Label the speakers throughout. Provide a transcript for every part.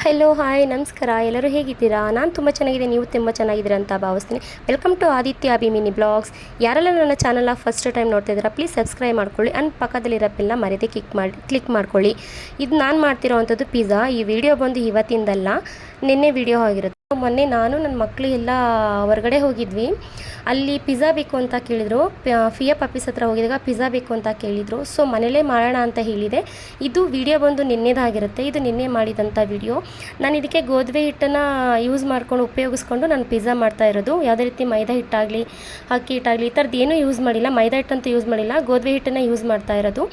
Speaker 1: Hello hi ನಮಸ್ಕಾರ. ಎಲ್ಲರೂ ಹೇಗಿದ್ದೀರಾ? ನಾನು ತುಂಬ ಚೆನ್ನಾಗಿದೆ, ನೀವು ತುಂಬ ಚೆನ್ನಾಗಿದ್ದೀರಾ ಅಂತ ಭಾವಿಸ್ತೀನಿ. Welcome to Aditya Abhimini blogs. ಯಾರೆಲ್ಲ ನನ್ನ ಚಾನಲ್ನ ಫಸ್ಟ್ ಟೈಮ್ ನೋಡ್ತಾ ಇದ್ದೀರಾ ಪ್ಲೀಸ್ ಸಬ್ಸ್ಕ್ರೈಬ್ ಮಾಡ್ಕೊಳ್ಳಿ ಆ್ಯಂಡ್ ಪಕ್ಕದಲ್ಲಿರೋ ಬೆಲ್ನ ಮರೆಯದೆ ಕ್ಲಿಕ್ ಮಾಡ್ಕೊಳ್ಳಿ. ಇದು ನಾನು ಮಾಡ್ತಿರೋ ಅಂಥದ್ದು ಪಿಜ್ಜಾ. ಈ ವಿಡಿಯೋ ಬಂದು ಇವತ್ತಿಂದಲ್ಲ, ನಿನ್ನೆ ವಿಡಿಯೋ ಆಗಿರುತ್ತೆ. ಮೊನ್ನೆ ನಾನು ನನ್ನ ಮಕ್ಕಳು ಎಲ್ಲ ಹೊರಗಡೆ ಹೋಗಿದ್ವಿ. ಅಲ್ಲಿ ಪಿಜ್ಜಾ ಬೇಕು ಅಂತ ಕೇಳಿದರು. ಫಿಯಾ ಪಪ್ಪೀಸ್ ಹತ್ರ ಹೋಗಿದಾಗ ಪಿಜ್ಜಾ ಬೇಕು ಅಂತ ಕೇಳಿದರು. ಸೊ ಮನೇಲೇ ಮಾಡೋಣ ಅಂತ ಹೇಳಿದೆ. ಇದು ವಿಡಿಯೋ ಬಂದು ನಿನ್ನೆದಾಗಿರುತ್ತೆ. ಇದು ನಿನ್ನೆ ಮಾಡಿದಂಥ ವಿಡಿಯೋ. ನಾನು ಇದಕ್ಕೆ ಗೋಧಿ ಹಿಟ್ಟನ್ನು ಉಪಯೋಗಿಸ್ಕೊಂಡು ನಾನು ಪಿಜ್ಜಾ ಮಾಡ್ತಾ ಇರೋದು. ಯಾವುದೇ ರೀತಿ ಮೈದಾ ಹಿಟ್ಟಾಗಲಿ ಅಕ್ಕಿ ಹಿಟ್ಟಾಗಲಿ ಈ ಥರದ್ದು ಏನೂ ಯೂಸ್ ಮಾಡಿಲ್ಲ. ಮೈದಾ ಹಿಟ್ಟಂತೂ ಯೂಸ್ ಮಾಡಿಲ್ಲ, ಗೋಧಿ ಹಿಟ್ಟನ್ನು ಯೂಸ್ ಮಾಡ್ತಾ ಇರೋದು.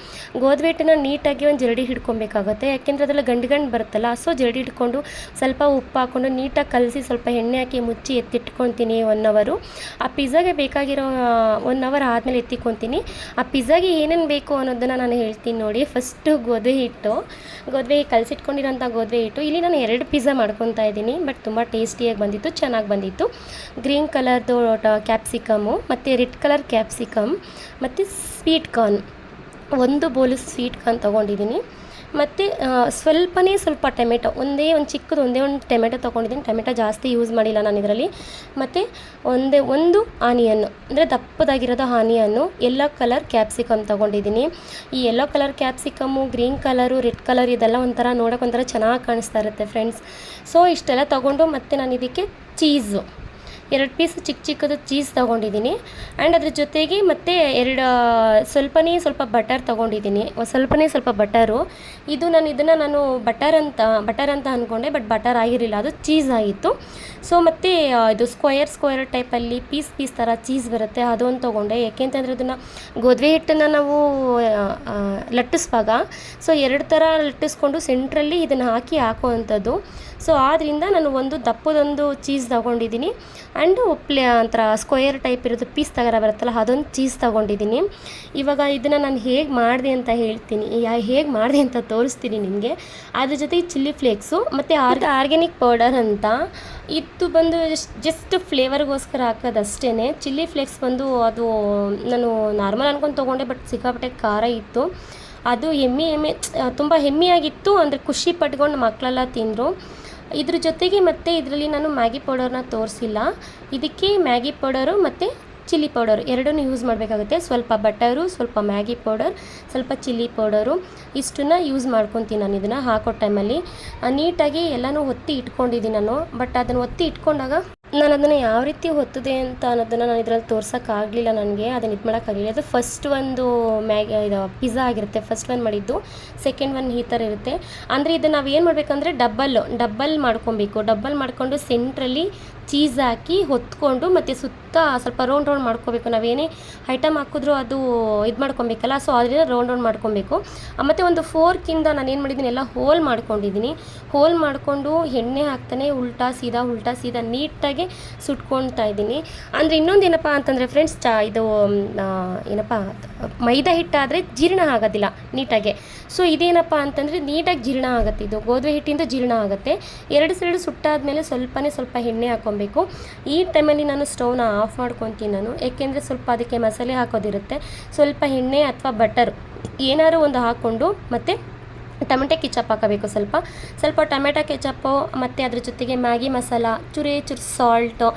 Speaker 1: ಗೋಧಿ ಹಿಟ್ಟನ್ನು ನೀಟಾಗಿ ಒಂದು ಜರಡಿ ಹಿಡ್ಕೊಬೇಕಾಗುತ್ತೆ, ಯಾಕೆಂದರೆ ಅದೆಲ್ಲ ಗಂಡು ಬರುತ್ತಲ್ಲ. ಸೊ ಜರಡಿ ಹಿಡ್ಕೊಂಡು ಸ್ವಲ್ಪ ಉಪ್ಪು ಹಾಕ್ಕೊಂಡು ನೀಟಾಗಿ ಕಲಸಿ ಸ್ವಲ್ಪ ಎಣ್ಣೆ ಹಾಕಿ ಮುಚ್ಚಿ ಎತ್ತಿಟ್ಕೊತೀನಿ 1 ಅವರು. ಆ ಪಿಜ್ಜಾಗೆ ಬೇಕಾಗಿರೋ 1 ಅವರ್ ಆದಮೇಲೆ ಎತ್ತಿಕೊತೀನಿ. ಆ ಪಿಜ್ಜಾಗೆ ಏನೇನು ಬೇಕು ಅನ್ನೋದನ್ನು ನಾನು ಹೇಳ್ತೀನಿ ನೋಡಿ. ಫಸ್ಟು ಗೋಧಿ ಕಲಸಿಟ್ಕೊಂಡಿರೋಂಥ ಗೋಧಿ ಹಿಟ್ಟು. ಇಲ್ಲಿ ನಾನು 2 ಪಿಜ್ಜಾ ಮಾಡ್ಕೊತಾ ಇದ್ದೀನಿ. ಬಟ್ ತುಂಬ ಟೇಸ್ಟಿಯಾಗಿ ಬಂದಿತ್ತು, ಚೆನ್ನಾಗಿ ಬಂದಿತ್ತು. ಗ್ರೀನ್ ಕಲರ್ದು ಕ್ಯಾಪ್ಸಿಕಮ್ಮು ಮತ್ತು ರೆಡ್ ಕಲರ್ ಕ್ಯಾಪ್ಸಿಕಮ್ ಮತ್ತು sweet corn, 1 bowl sweet corn ತೊಗೊಂಡಿದ್ದೀನಿ. ಮತ್ತು ಸ್ವಲ್ಪ ಟೊಮೆಟೊ, ಒಂದೇ ಒಂದು ಟೊಮೆಟೊ ತೊಗೊಂಡಿದ್ದೀನಿ. ಟೊಮೆಟೊ ಜಾಸ್ತಿ ಯೂಸ್ ಮಾಡಿಲ್ಲ ನಾನು ಇದರಲ್ಲಿ. ಮತ್ತು ಒಂದು ಆನಿಯನ್ನು, ಅಂದರೆ ದಪ್ಪದಾಗಿರೋದು ಆನಿಯನ್ನು. ಯೆಲ್ಲೋ ಕಲರ್ ಕ್ಯಾಪ್ಸಿಕಮ್ ತೊಗೊಂಡಿದ್ದೀನಿ. ಈ yellow colour capsicum, green colour, red colour ಇದೆಲ್ಲ ಒಂಥರ ನೋಡೋಕೆ ಒಂಥರ ಚೆನ್ನಾಗಿ ಕಾಣಿಸ್ತಾ ಇರುತ್ತೆ ಫ್ರೆಂಡ್ಸ್. ಸೊ ಇಷ್ಟೆಲ್ಲ ತೊಗೊಂಡು ಮತ್ತು ನಾನು ಇದಕ್ಕೆ ಚೀಸು 2 ಪೀಸ್ ಚಿಕ್ಕದು ಚೀಸ್ ತೊಗೊಂಡಿದ್ದೀನಿ. ಆ್ಯಂಡ್ ಅದ್ರ ಜೊತೆಗೆ ಮತ್ತು ಸ್ವಲ್ಪ ಬಟರ್ ತೊಗೊಂಡಿದ್ದೀನಿ. ಸ್ವಲ್ಪ ಬಟರು. ಇದನ್ನು ನಾನು ಬಟರ್ ಅಂತ ಅಂದ್ಕೊಂಡೆ, ಬಟ್ ಬಟರ್ ಆಗಿರಲಿಲ್ಲ, ಅದು ಚೀಸ್ ಆಗಿತ್ತು. ಸೊ ಮತ್ತು ಇದು ಸ್ಕ್ವಯರ್ ಟೈಪಲ್ಲಿ ಪೀಸ್ ಥರ ಚೀಸ್ ಬರುತ್ತೆ, ಅದೊಂದು ತೊಗೊಂಡೆ. ಯಾಕೆಂತಂದರೆ ಅದನ್ನು ಗೋಧಿ ಹಿಟ್ಟನ್ನು ನಾವು ಲಟ್ಟಿಸುವಾಗ ಸೊ 2 ಥರ ಲಟ್ಟಿಸ್ಕೊಂಡು ಸೆಂಟ್ರಲ್ಲಿ ಇದನ್ನು ಹಾಕುವಂಥದ್ದು. ಸೊ ಆದ್ದರಿಂದ ನಾನು ಒಂದು ದಪ್ಪದೊಂದು ಚೀಸ್ ತೊಗೊಂಡಿದ್ದೀನಿ. ಆ್ಯಂಡ್ ಒಂಥರ ಸ್ಕ್ವಯರ್ ಟೈಪ್ ಇರೋದು ಪೀಸ್ ಬರುತ್ತಲ್ಲ, ಅದೊಂದು ಚೀಸ್ ತೊಗೊಂಡಿದ್ದೀನಿ. ಇವಾಗ ಇದನ್ನು ನಾನು ಹೇಗೆ ಮಾಡಿದೆ ಅಂತ ಹೇಳ್ತೀನಿ, ಹೇಗೆ ಮಾಡಿದೆ ಅಂತ ತೋರಿಸ್ತೀನಿ ನಿಮಗೆ. ಅದ್ರ ಜೊತೆಗೆ ಚಿಲ್ಲಿ ಫ್ಲೇಕ್ಸು ಮತ್ತು ಆರ್ಗ್ಯಾನಿಕ್ ಪೌಡರ್ ಅಂತ, ಇದು ಬಂದು ಜಸ್ಟ್ ಫ್ಲೇವರ್ಗೋಸ್ಕರ ಹಾಕೋದಷ್ಟೇ. ಚಿಲ್ಲಿ ಫ್ಲೇಕ್ಸ್ ಬಂದು ಅದು ನಾನು ನಾರ್ಮಲ್ ಅನ್ಕೊಂಡು ತೊಗೊಂಡೆ, ಬಟ್ ಸಿಕ್ಕಾಪಟ್ಟೆ ಖಾರ ಇತ್ತು. ಅದು ತುಂಬ ಹೆಮ್ಮೆಯಾಗಿತ್ತು. ಅಂದರೆ ಖುಷಿ ಪಟ್ಕೊಂಡು ಮಕ್ಕಳೆಲ್ಲ ತಿಂದರು. ಇದ್ರ ಜೊತೆಗೆ ಮತ್ತು ಇದರಲ್ಲಿ ನಾನು ಮ್ಯಾಗಿ ಪೌಡರ್ನ ತೋರಿಸಿಲ್ಲ. ಇದಕ್ಕೆ ಮ್ಯಾಗಿ ಪೌಡರು ಮತ್ತು ಚಿಲ್ಲಿ ಪೌಡರ್ ಎರಡನ್ನೂ ಯೂಸ್ ಮಾಡಬೇಕಾಗುತ್ತೆ. ಸ್ವಲ್ಪ ಬಟರು, ಸ್ವಲ್ಪ ಮ್ಯಾಗಿ ಪೌಡರ್, ಸ್ವಲ್ಪ ಚಿಲ್ಲಿ ಪೌಡರು, ಇಷ್ಟನ್ನು ಯೂಸ್ ಮಾಡ್ಕೊತೀನಿ ನಾನು. ಇದನ್ನು ಹಾಕೋ ಟೈಮಲ್ಲಿ ನೀಟಾಗಿ ಎಲ್ಲನೂ ಒತ್ತಿ ಇಟ್ಕೊಂಡಿದ್ದೀನಿ ನಾನು. ಬಟ್ ಅದನ್ನು ಒತ್ತಿ ಇಟ್ಕೊಂಡಾಗ ನಾನು ಅದನ್ನು ಯಾವ ರೀತಿ ಹೊತ್ತದೆ ಅಂತ ಅನ್ನೋದನ್ನು ನಾನು ಇದರಲ್ಲಿ ತೋರ್ಸೋಕ್ಕಾಗಲಿಲ್ಲ. ನನಗೆ ಅದನ್ನು ಇದು ಮಾಡೋಕ್ಕಾಗಲಿಲ್ಲ. ಅದು ಫಸ್ಟ್ ಒಂದು ಇದು ಪಿಜ್ಜಾ ಆಗಿರುತ್ತೆ, ಫಸ್ಟ್ ಒಂದು ಮಾಡಿದ್ದು. ಸೆಕೆಂಡ್ ಒಂದು ಈ ಥರ ಇರುತ್ತೆ. ಅಂದರೆ ಇದನ್ನು ನಾವು ಏನು ಮಾಡಬೇಕಂದ್ರೆ ಡಬ್ಬಲ್ ಮಾಡ್ಕೊಬೇಕು. ಡಬ್ಬಲ್ ಮಾಡಿಕೊಂಡು ಸೆಂಟ್ರಲ್ಲಿ ಚೀಸ್ ಹಾಕಿ ಹೊತ್ಕೊಂಡು ಮತ್ತು ಸುತ್ತ ಸ್ವಲ್ಪ ರೌಂಡ್ ಮಾಡ್ಕೋಬೇಕು. ನಾವೇನೇ ಐಟಮ್ ಹಾಕಿದ್ರೂ ಅದು ಇದು ಮಾಡ್ಕೊಬೇಕಲ್ಲ. ಸೊ ಅದರಿಂದ ರೌಂಡ್ ಮಾಡ್ಕೊಬೇಕು. ಮತ್ತು ಒಂದು ಫೋರ್ಕಿಂದ ನಾನು ಏನು ಮಾಡಿದ್ದೀನಿ, ಎಲ್ಲ ಹೋಲ್ ಮಾಡ್ಕೊಂಡಿದ್ದೀನಿ. ಹೋಲ್ ಮಾಡಿಕೊಂಡು ಎಣ್ಣೆ ಹಾಕ್ತಾನೆ ಉಲ್ಟಾ ಸೀದಾ ನೀಟಾಗಿ ಸುಟ್ಕೊಳ್ತಾ ಇದ್ದೀನಿ. ಅಂದರೆ ಇನ್ನೊಂದು ಏನಪ್ಪ ಅಂತಂದರೆ ಫ್ರೆಂಡ್ಸ್, ಇದು ಮೈದಾ ಹಿಟ್ಟಾದರೆ ಜೀರ್ಣ ಆಗೋದಿಲ್ಲ ನೀಟಾಗೆ. ಸೊ ಇದೇನಪ್ಪ ಅಂತಂದರೆ ನೀಟಾಗಿ ಜೀರ್ಣ ಆಗುತ್ತೆ. ಇದು ಗೋಧಿ ಹಿಟ್ಟಿಂದ ಜೀರ್ಣ ಆಗುತ್ತೆ. 2 ಸೈಡು ಸುಟ್ಟಾದಮೇಲೆ ಸ್ವಲ್ಪ ಎಣ್ಣೆ ಹಾಕ್ಕೊಬೇಕು. ಈ ಟೈಮಲ್ಲಿ ನಾನು ಸ್ಟವ್ನ ಆಫ್ ಮಾಡ್ಕೊತೀನಿ ನಾನು, ಏಕೆಂದರೆ ಸ್ವಲ್ಪ ಅದಕ್ಕೆ ಮಸಾಲೆ ಹಾಕೋದಿರುತ್ತೆ. ಸ್ವಲ್ಪ ಎಣ್ಣೆ ಅಥವಾ ಬಟರ್ ಏನಾದ್ರು ಒಂದು ಹಾಕ್ಕೊಂಡು ಮತ್ತು ಟೊಮೆಟೊ ಕೆಚಪ್ ಹಾಕಬೇಕು. ಸ್ವಲ್ಪ ಟೊಮೆಟೊ ಕೆಚಪ್ಪು ಮತ್ತು ಅದ್ರ ಜೊತೆಗೆ ಮ್ಯಾಗಿ ಮಸಾಲ, ಚೂರು ಸಾಲ್ಟು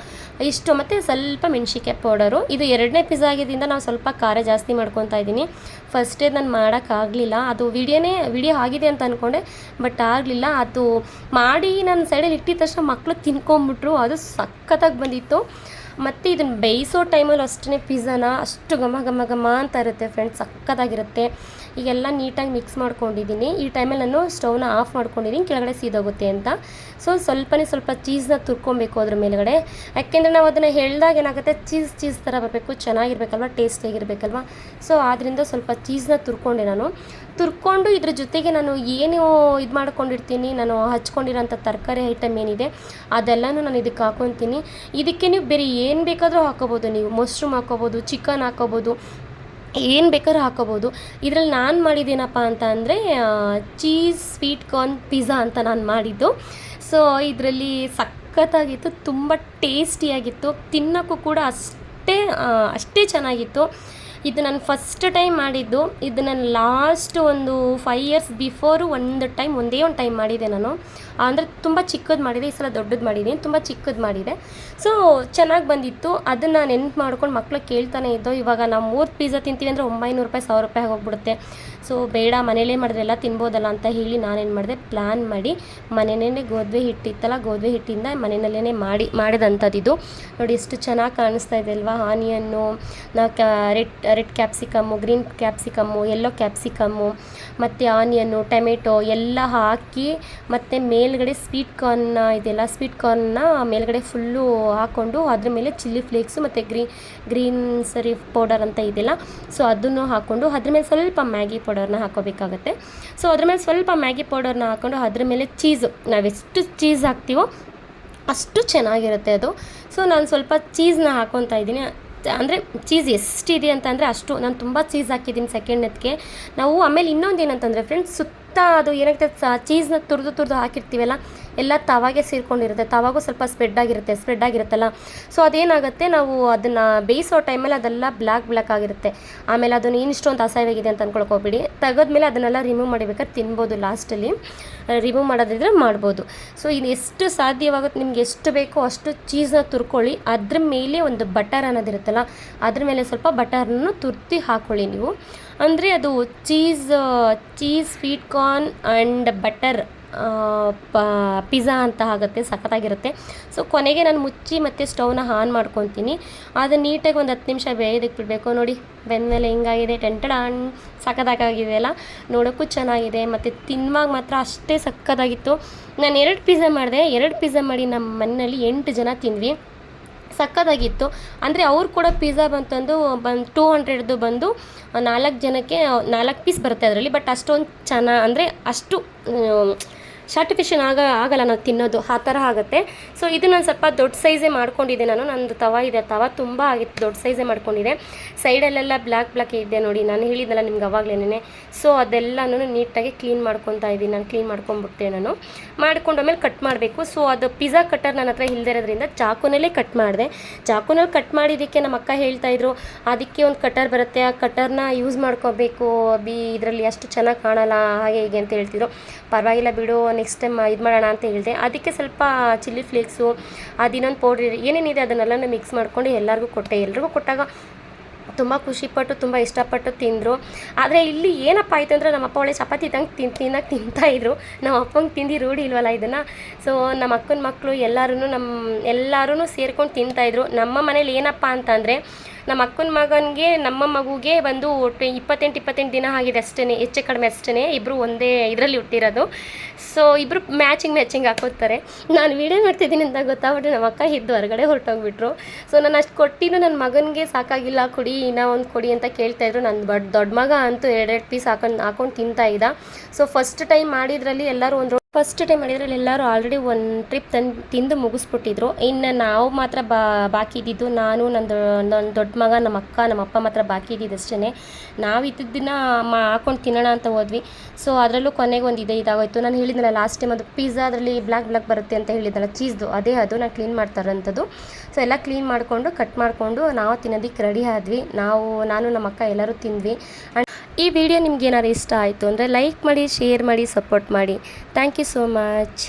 Speaker 1: ಇಷ್ಟು, ಮತ್ತು ಸ್ವಲ್ಪ ಮೆಣಸಿನ್ಕಾಯಿ ಪೌಡರು. ಇದು 2ನೇ ಪಿಜ್ಜಾ ಆಗಿದ್ದರಿಂದ ನಾವು ಸ್ವಲ್ಪ ಖಾರ ಜಾಸ್ತಿ ಮಾಡ್ಕೊತಾ ಇದ್ದೀನಿ. ಫಸ್ಟೇ ನಾನು ಮಾಡೋಕ್ಕಾಗಲಿಲ್ಲ. ಅದು ವಿಡಿಯೋ ಆಗಿದೆ ಅಂತ ಅಂದ್ಕೊಂಡೆ, ಬಟ್ ಆಗಲಿಲ್ಲ. ಅದು ಮಾಡಿ ನಾನು ಸೈಡಲ್ಲಿ ಇಟ್ಟಿದ ತಕ್ಷಣ ಮಕ್ಕಳು ತಿನ್ಕೊಂಬಿಟ್ರು. ಅದು ಸಖತ್ತಾಗಿ ಬಂದಿತ್ತು. ಮತ್ತು ಇದನ್ನು ಬೇಯಿಸೋ ಟೈಮಲ್ಲಿ ಅಷ್ಟೇ ಪಿಜ್ಜಾನ ಅಷ್ಟು ಘಮ ಅಂತ ಇರುತ್ತೆ ಫ್ರೆಂಡ್ಸ್, ಸಖತ್ತಾಗಿರುತ್ತೆ. ಈಗೆಲ್ಲ ನೀಟಾಗಿ ಮಿಕ್ಸ್ ಮಾಡ್ಕೊಂಡಿದ್ದೀನಿ. ಈ ಟೈಮಲ್ಲಿ ನಾನು ಸ್ಟವ್ನ ಆಫ್ ಮಾಡ್ಕೊಂಡಿದ್ದೀನಿ, ಕೆಳಗಡೆ ಸೀದೋಗುತ್ತೆ ಅಂತ. ಸೊ ಸ್ವಲ್ಪ ಚೀಸ್ನ ತುರ್ಕೊಬೇಕು ಅದ್ರ ಮೇಲ್ಗಡೆ. ಯಾಕೆಂದರೆ ನಾವು ಅದನ್ನು ಹೇಳಿದಾಗ ಏನಾಗುತ್ತೆ, ಚೀಸ್ ಥರ ಬರಬೇಕು, ಚೆನ್ನಾಗಿರ್ಬೇಕಲ್ವ, ಟೇಸ್ಟಿಯಾಗಿರ್ಬೇಕಲ್ವ. ಸೊ ಆದ್ದರಿಂದ ಸ್ವಲ್ಪ ಚೀಸ್ನ ತುರ್ಕೊಂಡು ಇದ್ರ ಜೊತೆಗೆ ನಾನು ಏನು ಇದು ಮಾಡ್ಕೊಂಡಿರ್ತೀನಿ, ನಾನು ಹಚ್ಕೊಂಡಿರೋಂಥ ತರಕಾರಿ ಐಟಮ್ ಏನಿದೆ ಅದೆಲ್ಲನೂ ನಾನು ಇದಕ್ಕೆ ಹಾಕ್ಕೊತೀನಿ. ಇದಕ್ಕೆ ನೀವು ಬೇರೆ ಏನು ಬೇಕಾದರೂ ಹಾಕೋಬೋದು. ನೀವು ಮಶ್ರೂಮ್ ಹಾಕೋಬೋದು, ಚಿಕನ್ ಹಾಕೋಬೋದು, ಏನು ಬೇಕಾದ್ರೂ ಹಾಕೋಬೋದು. ಇದರಲ್ಲಿ ನಾನು ಮಾಡಿದ್ದೇನಪ್ಪ ಅಂತ ಅಂದರೆ ಚೀಸ್ ಸ್ವೀಟ್ ಕಾರ್ನ್ ಪಿಜ್ಜಾ ಅಂತ ನಾನು ಮಾಡಿದ್ದು. ಸೊ ಇದರಲ್ಲಿ ಸಖತ್ತಾಗಿತ್ತು, ತುಂಬ ಟೇಸ್ಟಿಯಾಗಿತ್ತು, ತಿನ್ನೋಕ್ಕೂ ಕೂಡ ಅಷ್ಟೇ ಚೆನ್ನಾಗಿತ್ತು. ಇದು ನಾನು ಫಸ್ಟ್ ಟೈಮ್ ಮಾಡಿದ್ದು. ಇದು ನಾನು ಲಾಸ್ಟ್ ಒಂದು 5 ಇಯರ್ಸ್ ಬಿಫೋರು ಒಂದೇ ಒಂದು ಟೈಮ್ ಮಾಡಿದೆ ನಾನು. ಅಂದರೆ ತುಂಬ ಚಿಕ್ಕದು ಮಾಡಿದೆ, ಈ ಸಲ ದೊಡ್ಡದು ಮಾಡಿದ್ದೀನಿ, ತುಂಬ ಚಿಕ್ಕದು ಮಾಡಿದೆ. ಸೊ ಚೆನ್ನಾಗಿ ಬಂದಿತ್ತು. ಅದನ್ನು ನೆನ್ಪು ಮಾಡ್ಕೊಂಡು ಮಕ್ಕಳು ಕೇಳ್ತಾನೆ ಇದ್ದೋ. ಇವಾಗ ನಾವು 3 ಪಿಜ್ಜಾ ತಿಂತೀವಿ ಅಂದರೆ 900 ರೂಪಾಯಿ 1000 ರೂಪಾಯಿ ಹೋಗ್ಬಿಡುತ್ತೆ. ಸೊ ಬೇಡ, ಮನೇಲೇ ಮಾಡಿದ್ರೆ ಎಲ್ಲ ತಿನ್ಬೋದಲ್ಲ ಅಂತ ಹೇಳಿ ನಾನೇನು ಮಾಡಿದೆ, ಪ್ಲ್ಯಾನ್ ಮಾಡಿ ಮನೆಯಲ್ಲೇ ಗೋಧಿ ಹಿಟ್ಟಿತ್ತಲ್ಲ, ಗೋಧಿ ಹಿಟ್ಟಿಂದ ಮನೆಯಲ್ಲೇ ಮಾಡಿದಂಥದ್ದು. ನೋಡಿ ಎಷ್ಟು ಚೆನ್ನಾಗಿ ಕಾಣಿಸ್ತಾ ಇದೆ ಅಲ್ವಾ. Onion, red capsicum, green capsicum, yellow capsicum ಮತ್ತು ಆನಿಯನ್ನು, ಟೊಮೆಟೊ ಎಲ್ಲ ಹಾಕಿ, ಮತ್ತು ಮೇಲ್ಗಡೆ ಸ್ವೀಟ್ ಕಾರ್ನ್ ಇದೆಯಲ್ಲ, ಸ್ವೀಟ್ ಕಾರ್ನ್ನ ಮೇಲ್ಗಡೆ ಫುಲ್ಲು ಹಾಕ್ಕೊಂಡು ಅದ್ರ ಮೇಲೆ ಚಿಲ್ಲಿ ಫ್ಲೇಕ್ಸು ಮತ್ತು ಗ್ರೀನ್ ಸರಿ ಪೌಡರ್ ಅಂತ ಇದೆಯಲ್ಲ, ಸೊ ಅದನ್ನು ಹಾಕ್ಕೊಂಡು ಅದ್ರ ಮೇಲೆ ಸ್ವಲ್ಪ ಮ್ಯಾಗಿ ಪೌಡರ್ನ ಹಾಕೋಬೇಕಾಗತ್ತೆ. ಸೊ ಅದ್ರ ಮೇಲೆ ಸ್ವಲ್ಪ ಮ್ಯಾಗಿ ಪೌಡರ್ನ ಹಾಕ್ಕೊಂಡು ಅದ್ರ ಮೇಲೆ ಚೀಸು, ನಾವೆಷ್ಟು ಚೀಸ್ ಹಾಕ್ತೀವೋ ಅಷ್ಟು ಚೆನ್ನಾಗಿರುತ್ತೆ ಅದು. ಸೊ ನಾನು ಸ್ವಲ್ಪ ಚೀಸ್ನ ಹಾಕ್ಕೊತಾ ಇದ್ದೀನಿ. ಅಂದರೆ ಚೀಸ್ ಎಷ್ಟಿದೆ ಅಂತಂದರೆ ಅಷ್ಟು ನಾನು ತುಂಬ ಚೀಸ್ ಹಾಕಿದ್ದೀನಿ ಸೆಕೆಂಡ್ನದಕ್ಕೆ. ನಾವು ಆಮೇಲೆ ಇನ್ನೊಂದು ಏನಂತಂದರೆ ಫ್ರೆಂಡ್ಸ್, ಸುತ್ತ ಅದು ಏನಾಗ್ತದೆ, ಚೀಸ್ನ ತುರಿದು ಹಾಕಿರ್ತೀವಲ್ಲ, ಎಲ್ಲ ತವಾಗೆ ಸೇರ್ಕೊಂಡಿರುತ್ತೆ. ತವಾಗೂ ಸ್ವಲ್ಪ ಸ್ಪ್ರೆಡ್ ಆಗಿರುತ್ತಲ್ಲ. ಸೊ ಅದೇನಾಗುತ್ತೆ, ನಾವು ಅದನ್ನು ಬೇಯಿಸೋ ಟೈಮಲ್ಲಿ ಅದೆಲ್ಲ ಬ್ಲ್ಯಾಕ್ ಆಗಿರುತ್ತೆ. ಆಮೇಲೆ ಅದನ್ನು ಇಷ್ಟೊಂದು ಅಸಹ್ಯವಾಗಿದೆ ಅಂತ ಅಂದ್ಕೊಳ್ಕೋಬೇಡಿ. ತೆಗೆದ್ಮೇಲೆ ಅದನ್ನೆಲ್ಲ ರಿಮೂವ್ ಮಾಡಿಬೇಕಾದ್ರೆ ತಿನ್ಬೋದು. ಲಾಸ್ಟಲ್ಲಿ ರಿಮೂವ್ ಮಾಡೋದಿದ್ರೆ ಮಾಡ್ಬೋದು. ಸೊ ಇದು ಎಷ್ಟು ಸಾಧ್ಯವಾಗುತ್ತೆ ನಿಮ್ಗೆ ಎಷ್ಟು ಬೇಕೋ ಅಷ್ಟು ಚೀಸ್ನ ತುರ್ಕೊಳ್ಳಿ. ಅದ್ರ ಮೇಲೆ ಒಂದು ಬಟರ್ ಅನ್ನೋದಿರುತ್ತಲ್ಲ, ಅದ್ರ ಮೇಲೆ ಸ್ವಲ್ಪ ಬಟರ್ನ ತುರ್ತಿ ಹಾಕ್ಕೊಳ್ಳಿ ನೀವು. ಅಂದರೆ ಅದು cheese sweet corn and butter pizza ಅಂತ ಆಗುತ್ತೆ, ಸಖತ್ತಾಗಿರುತ್ತೆ. ಸೊ ಕೊನೆಗೆ ನಾನು ಮುಚ್ಚಿ ಮತ್ತು ಸ್ಟವ್ನ ಆನ್ ಮಾಡ್ಕೊತೀನಿ. ಅದು ನೀಟಾಗಿ ಒಂದು 10 ನಿಮಿಷ ಬೇಯೋದಕ್ಕೆ ಬಿಡಬೇಕು. ನೋಡಿ ಬೆಂದಮೇಲೆ ಹಿಂಗಾಗಿದೆ, ಟೆಂಟಡಾನ್ ಸಖತ್ತಾಗಿದೆ ಅಲ್ಲ, ನೋಡೋಕ್ಕೂ ಚೆನ್ನಾಗಿದೆ ಮತ್ತು ತಿನ್ನುವಾಗ ಮಾತ್ರ ಅಷ್ಟೇ ಸಖತ್ತಾಗಿತ್ತು. ನಾನು 2 ಪಿಜ್ಜಾ ಮಾಡಿದೆ. 2 ಪಿಜ್ಜಾ ಮಾಡಿ ನಮ್ಮ ಮನೆಯಲ್ಲಿ 8 ಜನ ತಿಂದ್ವಿ. ಸಖತ್ತಾಗಿತ್ತು. ಅಂದರೆ ಅವ್ರು ಕೂಡ ಪಿಜ್ಜಾ ಬಂದು 200ದು ಬಂದು 4 ಜನಕ್ಕೆ 4 ಪೀಸ್ ಬರುತ್ತೆ ಅದರಲ್ಲಿ. ಬಟ್ ಅಷ್ಟೊಂದು ಅಂದರೆ ಅಷ್ಟು ಸ್ಯಾಟಿಸ್ಫ್ಯಾಕ್ಷನ್ ಆಗಲ್ಲ ನಾವು ತಿನ್ನೋದು, ಆ ಥರ ಆಗುತ್ತೆ. ಸೊ ಇದು ನಾನು ಸ್ವಲ್ಪ ದೊಡ್ಡ ಸೈಜೇ ಮಾಡ್ಕೊಂಡಿದ್ದೆ. ನಂದು ತವ ಇದೆ, ತವ ತುಂಬ ಆಗಿತ್ತು, ದೊಡ್ಡ ಸೈಜೇ ಮಾಡ್ಕೊಂಡಿದ್ದೆ. ಸೈಡಲ್ಲೆಲ್ಲ ಬ್ಲ್ಯಾಕ್ ಇದೆ ನೋಡಿ, ನಾನು ಹೇಳಿದ್ದಲ್ಲ ನಿಮ್ಗೆ ಅವಾಗಲೇ. ಸೊ ಅದೆಲ್ಲನೂ ನೀಟಾಗಿ ಕ್ಲೀನ್ ಮಾಡ್ಕೊತಾ ಇದ್ದೀನಿ. ನಾನು ಕ್ಲೀನ್ ಮಾಡ್ಕೊಂಡ್ಬಿಟ್ಟೆ. ನಾನು ಮಾಡ್ಕೊಂಡು ಆಮೇಲೆ ಕಟ್ ಮಾಡಬೇಕು. ಸೊ ಅದು ಪಿಜ್ಜಾ ಕಟ್ಟರ್ ನನ್ನ ಹತ್ರ ಇಲ್ಲದಿರೋದ್ರಿಂದ ಚಾಕುನಲ್ಲೇ ಕಟ್ ಮಾಡಿದೆ. ಚಾಕುನಲ್ಲಿ ಕಟ್ ಮಾಡಿದ್ದಕ್ಕೆ ನಮ್ಮ ಅಕ್ಕ ಹೇಳ್ತಾಯಿದ್ರು, ಅದಕ್ಕೆ ಒಂದು ಕಟರ್ ಬರುತ್ತೆ, ಆ ಕಟರ್ನ ಯೂಸ್ ಮಾಡ್ಕೋಬೇಕು ಇದರಲ್ಲಿ ಅಷ್ಟು ಚೆನ್ನಾಗಿ ಕಾಣಲ್ಲ ಹಾಗೆ ಹೀಗೆ ಅಂತ ಹೇಳ್ತಿದ್ರು. ಪರವಾಗಿಲ್ಲ ಬಿಡು, ನೆಕ್ಸ್ಟ್ ಟೈಮ್ ಇದು ಮಾಡೋಣ ಅಂತ ಹೇಳಿದೆ. ಅದಕ್ಕೆ ಸ್ವಲ್ಪ ಚಿಲ್ಲಿ ಫ್ಲೇಕ್ಸು, ಅದಿನ್ನೊಂದು ಪೌಡ್ರ್ ಏನೇನಿದೆ ಅದನ್ನೆಲ್ಲ ಮಿಕ್ಸ್ ಮಾಡ್ಕೊಂಡು ಎಲ್ಲರಿಗೂ ಕೊಟ್ಟೆ. ಎಲ್ರಿಗೂ ಕೊಟ್ಟಾಗ ತುಂಬ ಖುಷಿಪಟ್ಟು ತುಂಬ ಇಷ್ಟಪಟ್ಟು ತಿಂದರು. ಆದರೆ ಇಲ್ಲಿ ಏನಪ್ಪ ಆಯಿತು ಅಂದರೆ, ನಮ್ಮ ಅಪ್ಪ ಒಳ್ಳೆ ಚಪಾತಿ ತಿನ್ನಕ್ಕೆ ತಿಂತಾಯಿದ್ರು. ನಮ್ಮ ಅಪ್ಪಂಗೆ ತಿಂದು ರೂಢಿ ಇಲ್ವಲ್ಲ ಇದನ್ನು. ಸೊ ನಮ್ಮ ಅಕ್ಕನ ಮಕ್ಕಳು ಎಲ್ಲರೂ ಸೇರ್ಕೊಂಡು ತಿಂತಾಯಿದ್ರು. ನಮ್ಮ ಮನೇಲಿ ಏನಪ್ಪ ಅಂತಂದರೆ, ನಮ್ಮ ಅಕ್ಕನ ಮಗನಿಗೆ ನಮ್ಮ ಮಗುಗೆ ಬಂದು 28 ದಿನ ಆಗಿದೆ ಅಷ್ಟೇ, ಹೆಚ್ಚು ಕಡಿಮೆ ಅಷ್ಟೇ. ಇಬ್ಬರು ಒಂದೇ ಇದರಲ್ಲಿ ಹುಟ್ಟಿರೋದು. ಸೊ ಇಬ್ಬರು ಮ್ಯಾಚಿಂಗ್ ಹಾಕೋತಾರೆ. ನಾನು ವೀಡಿಯೋ ಮಾಡ್ತಿದ್ದೀನಿ ಅಂತ ಗೊತ್ತಾಗ್ಬಿಟ್ಟು ನಮ್ಮ ಅಕ್ಕ ಇದ್ದು ಹೊರಗಡೆ ಹೊರಟೋಗ್ಬಿಟ್ರು. ಸೊ ನಾನು ಅಷ್ಟು ಕೊಟ್ಟಿದ್ದು ನನ್ನ ಮಗನಿಗೆ ಸಾಕಾಗಿಲ್ಲ, ಕೊಡಿ ಇನ್ನೂ ಒಂದು ಕೊಡಿ ಅಂತ ಕೇಳ್ತಾಯಿದ್ರು. ನನ್ನ ದೊಡ್ಡ ಮಗ ಅಂತೂ 2 ಪೀಸ್ ಹಾಕೊಂಡು ತಿಂತಾಯಿದ್ದ. ಸೊ ಫಸ್ಟ್ ಟೈಮ್ ಮಾಡಿದ್ರಲ್ಲಿ ಎಲ್ಲರೂ ಆಲ್ರೆಡಿ ಒಂದು ಟ್ರಿಪ್ ತಿಂದು ಮುಗಿಸ್ಬಿಟ್ಟಿದ್ರು. ಇನ್ನು ನಾವು ಮಾತ್ರ ಬಾಕಿ ಇದ್ದಿದ್ದು, ನಾನು ನನ್ನ ದೊಡ್ಡ ಮಗ, ನಮ್ಮ ಅಕ್ಕ, ನಮ್ಮ ಅಪ್ಪ ಮಾತ್ರ ಬಾಕಿ ಇದ್ದಿದ್ದು ಅಷ್ಟೇ. ನಾವು ಇದ್ದಿದ್ದನ್ನ ಹಾಕೊಂಡು ತಿನ್ನೋಣ ಅಂತ ಹೋದ್ವಿ. ಸೊ ಅದರಲ್ಲೂ ಕೊನೆಗೆ ಒಂದು ಇದಾಗೋಯ್ತು. ನಾನು ಹೇಳಿದ್ನಲ್ಲ ಲಾಸ್ಟ್ ಟೈಮ್, ಅದು ಪಿಜ್ಜಾ ಅದರಲ್ಲಿ ಬ್ಲ್ಯಾಕ್ ಬರುತ್ತೆ ಅಂತ ಹೇಳಿದ್ನಲ್ಲ, ಚೀಸ್ದು ಅದೇ ಅದು ನಾನು ಕ್ಲೀನ್ ಮಾಡ್ತಾರಂಥದ್ದು. ಸೊ ಎಲ್ಲ ಕ್ಲೀನ್ ಮಾಡಿಕೊಂಡು ಕಟ್ ಮಾಡಿಕೊಂಡು ನಾವು ತಿನ್ನೋದಕ್ಕೆ ರೆಡಿ ಆದ್ವಿ. ನಾನು ನಮ್ಮ ಅಕ್ಕ ಎಲ್ಲರೂ ತಿಂದ್ವಿ. ಈ ವಿಡಿಯೋ ನಿಮ್ಗೆ ಏನಾದ್ರು ಇಷ್ಟ ಆಯಿತು ಅಂದರೆ ಲೈಕ್ ಮಾಡಿ, ಶೇರ್ ಮಾಡಿ, ಸಪೋರ್ಟ್ ಮಾಡಿ. Thank you so much.